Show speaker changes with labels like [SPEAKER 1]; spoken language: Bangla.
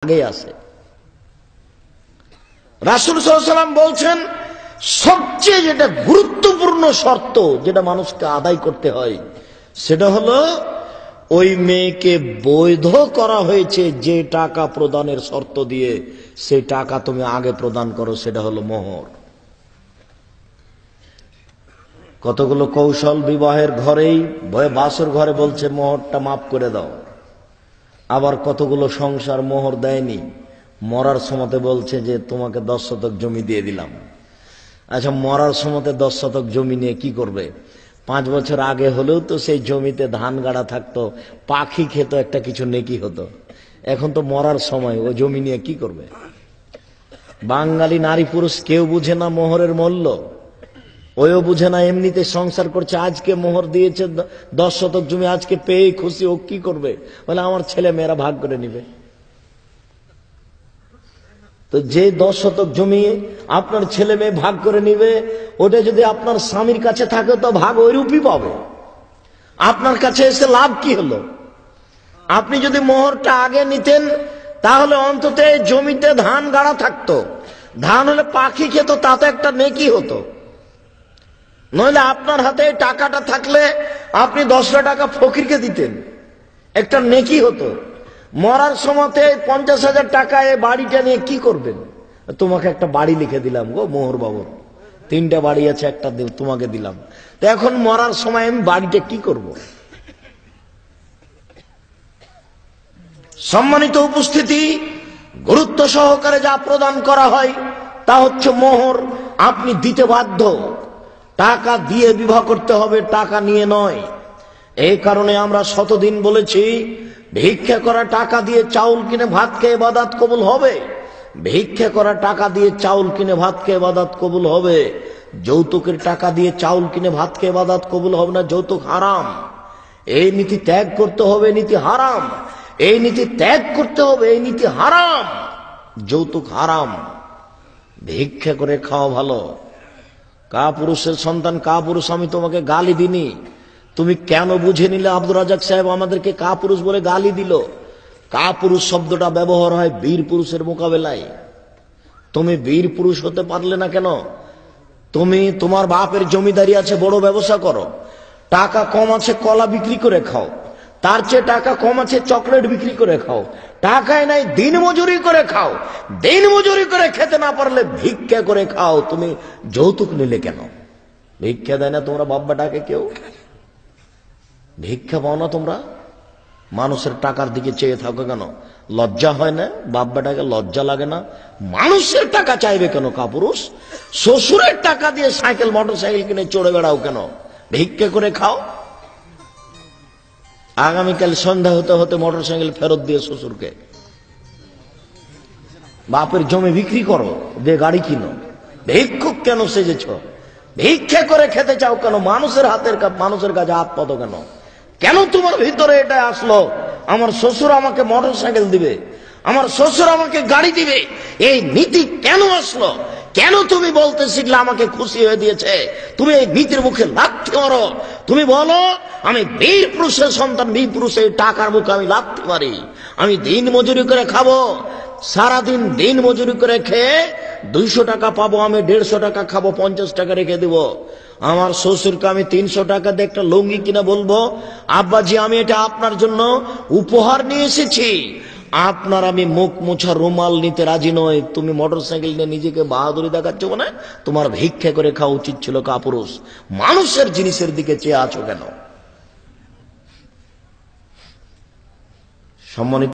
[SPEAKER 1] আগেই আছে। রাসূল সাল্লাল্লাহু আলাইহি ওয়াসাল্লাম বলছেন সবচেয়ে যেটা গুরুত্বপূর্ণ শর্ত যেটা মানুষকে আদায় করতে হয় সেটা হলো ওই মেয়েকে বৈধ করা হয়েছে যে টাকা প্রদানের শর্ত দিয়ে, সেই টাকা তুমি আগে প্রদান করো, সেটা হলো মোহর। কতগুলো কৌশল বিবাহের ঘরেই বাসর ঘরে বলছে মোহরটা মাফ করে দাও, আবার কতগুলো সংসার মোহর দেয়নি, মরার সময়তে বলছে যে তোমাকে 10 শতক জমি দিয়ে দিলাম। আচ্ছা, মরার সময়তে 10 শতক জমি নিয়ে কি করবে? 5 বছর আগে হলেও তো সেই জমিতে ধান গাড়া থাকতো, পাখি খেত, একটা কিছু নেকি হতো। এখন তো মরার সময়, ও জমি নিয়ে কি করবে? বাঙালি নারী পুরুষ কেউ বুঝে না মোহরের মূল্য, ওইও বুঝে না, এমনিতে সংসার করছে। আজকে মোহর দিয়েছে 10 শতক জমি, আজকে পেয়ে খুশি, ও কি করবে? বলে আমার ছেলে মেয়েরা ভাগ করে নিবে। তো যে 10 শতক জমি আপনার ছেলে মেয়ে ভাগ করে নিবে, ওটা যদি আপনার স্বামীর কাছে থাকে তো ভাগ ওইরূপই পাবে। আপনার কাছে এসে লাভ কি হলো? আপনি যদি মোহরটা আগে নিতেন তাহলে অন্তত জমিতে ধান গাড়া থাকতো, ধান হলে পাখি খেত, তাতে একটা নেকি হতো। নইলে আপনার হাতে টাকাটা থাকলে আপনি 10টা টাকা ফকিরকে দিতেন, একটা নেকি হতো। মরার সময়তে 50,000 টাকা এই বাড়িটা নিয়ে কি করবেন? তোমাকে একটা বাড়ি লিখে দিলাম গো মোহর বাবুর, 3টা বাড়ি আছে, একটা তোমাকে দিলাম। তো এখন মরার সময় আমি বাড়িটা কি করব? সম্মানিত উপস্থিতি, গুরুত্ব সহকারে যা প্রদান করা হয় তা হচ্ছে মোহর। আপনি দিতে বাধ্য, টাকা দিয়ে বিবাহ করতে হবে, টাকা নিয়ে নয়। এই কারণে আমরা শতদিন বলেছি ভিক্ষা করা টাকা দিয়ে চাউল কিনে ভাত খেয়ে ইবাদত কবুল হবে। ভিক্ষা করা টাকা দিয়ে চাউল কিনে ভাত খেয়ে ইবাদত কবুল হবে। যৌতুকের টাকা দিয়ে চাউল কিনে ভাত খেয়ে ইবাদত কবুল হবে না, যৌতুক হারাম। এই নীতি ত্যাগ করতে হবে, নীতি হারাম। এই নীতি ত্যাগ করতে হবে, এই নীতি হারাম। যৌতুক হারাম, ভিক্ষা করে খাওয়া ভালো। কাপুরুষের সন্তান কাপুরুষ, আমি তোমাকে গালি দিনি, তুমি কেন বুঝে নিলে? আব্দুর রাজাক সাহেব আমাদেরকে কাপুরুষ বলে গালি দিল। কাপুরুষ শব্দটা ব্যবহার হয় বীর পুরুষের মোকাবেলায়। তুমি বীর পুরুষ হতে পারলে না কেন? তুমি তোমার বাপের জমিদারি আছে, বড় ব্যবসা করো, টাকা কম আছে কলা বিক্রি করে খাও, তার চেয়ে টাকা কম আছে চকলেট বিক্রি করে খাও, টাকায় নাই দিন মজুরি করে খাও, দিন মজুরি করে খেতে না পারলে ভিক্ষা করে খাও। তুমি যৌতুক নিলে কেন? ভিক্ষা দেয় না তোমরা বাপ বেটাকে কেউ? ভিক্ষা পাও না তোমরা? মানুষের টাকার দিকে চেয়ে থাকো কেন? লজ্জা হয় না? বাপ বেটাকে লজ্জা লাগে না? মানুষের টাকা চাইবে কেন কাপুরুষ? শ্বশুরের টাকা দিয়ে সাইকেল মোটরসাইকেল কিনে চড়ে বেড়াও কেন? ভিক্ষা করে খাও। আগামীকাল সন্ধ্যা হতে হতে মোটরসাইকেল ফেরত দিয়ে শ্বশুরকে। বাপের জমি বিক্রি করো, দিয়ে গাড়ি কিনো। ভিক্ষুক কেন সেজেছ? ভিক্ষা করে খেতে চাও কেন? মানুষের কাছে হাত পাতো কেন? কেন তোমার ভিতরে এটা আসলো আমার শ্বশুর আমাকে মোটরসাইকেল দিবে, আমার শ্বশুর আমাকে গাড়ি দিবে? এই নীতি কেন আসলো? কেন তুমি বলতে শিখলে আমাকে খুশি হয়ে দিয়েছে? তুমি এই নীতির মুখে লাথি মারো। তুমি বলো আমি বীর পুরুষের সন্তান, বীর পুরুষের টাকার মুখে আমি লাথি মারি। আমি দিন মজুরি করে খাবো, সারাদিন দিন মজুরি করে খেয়ে 200 টাকা পাবো, আমি 150 টাকা খাবো, 50 টাকা রেখে দিব। আমার শ্বশুরকে আমি 300 টাকা দিয়ে একটা লুঙ্গি কিনে বলবো আব্বাজি আমি এটা আপনার জন্য উপহার নিয়ে এসেছি। আপনার আমি মুখ মোছা রুমাল নিতে রাজি নয়। তুমি মোটরসাইকেল নিয়ে নিজেকে বাহাদুরি দেখাচ্ছ না? তোমার ভিক্ষা করে খাওয়া উচিত ছিল কাপুরুষ। মানুষের জিনিসের দিকে চেয়ে আছো কেন? সম্মানিত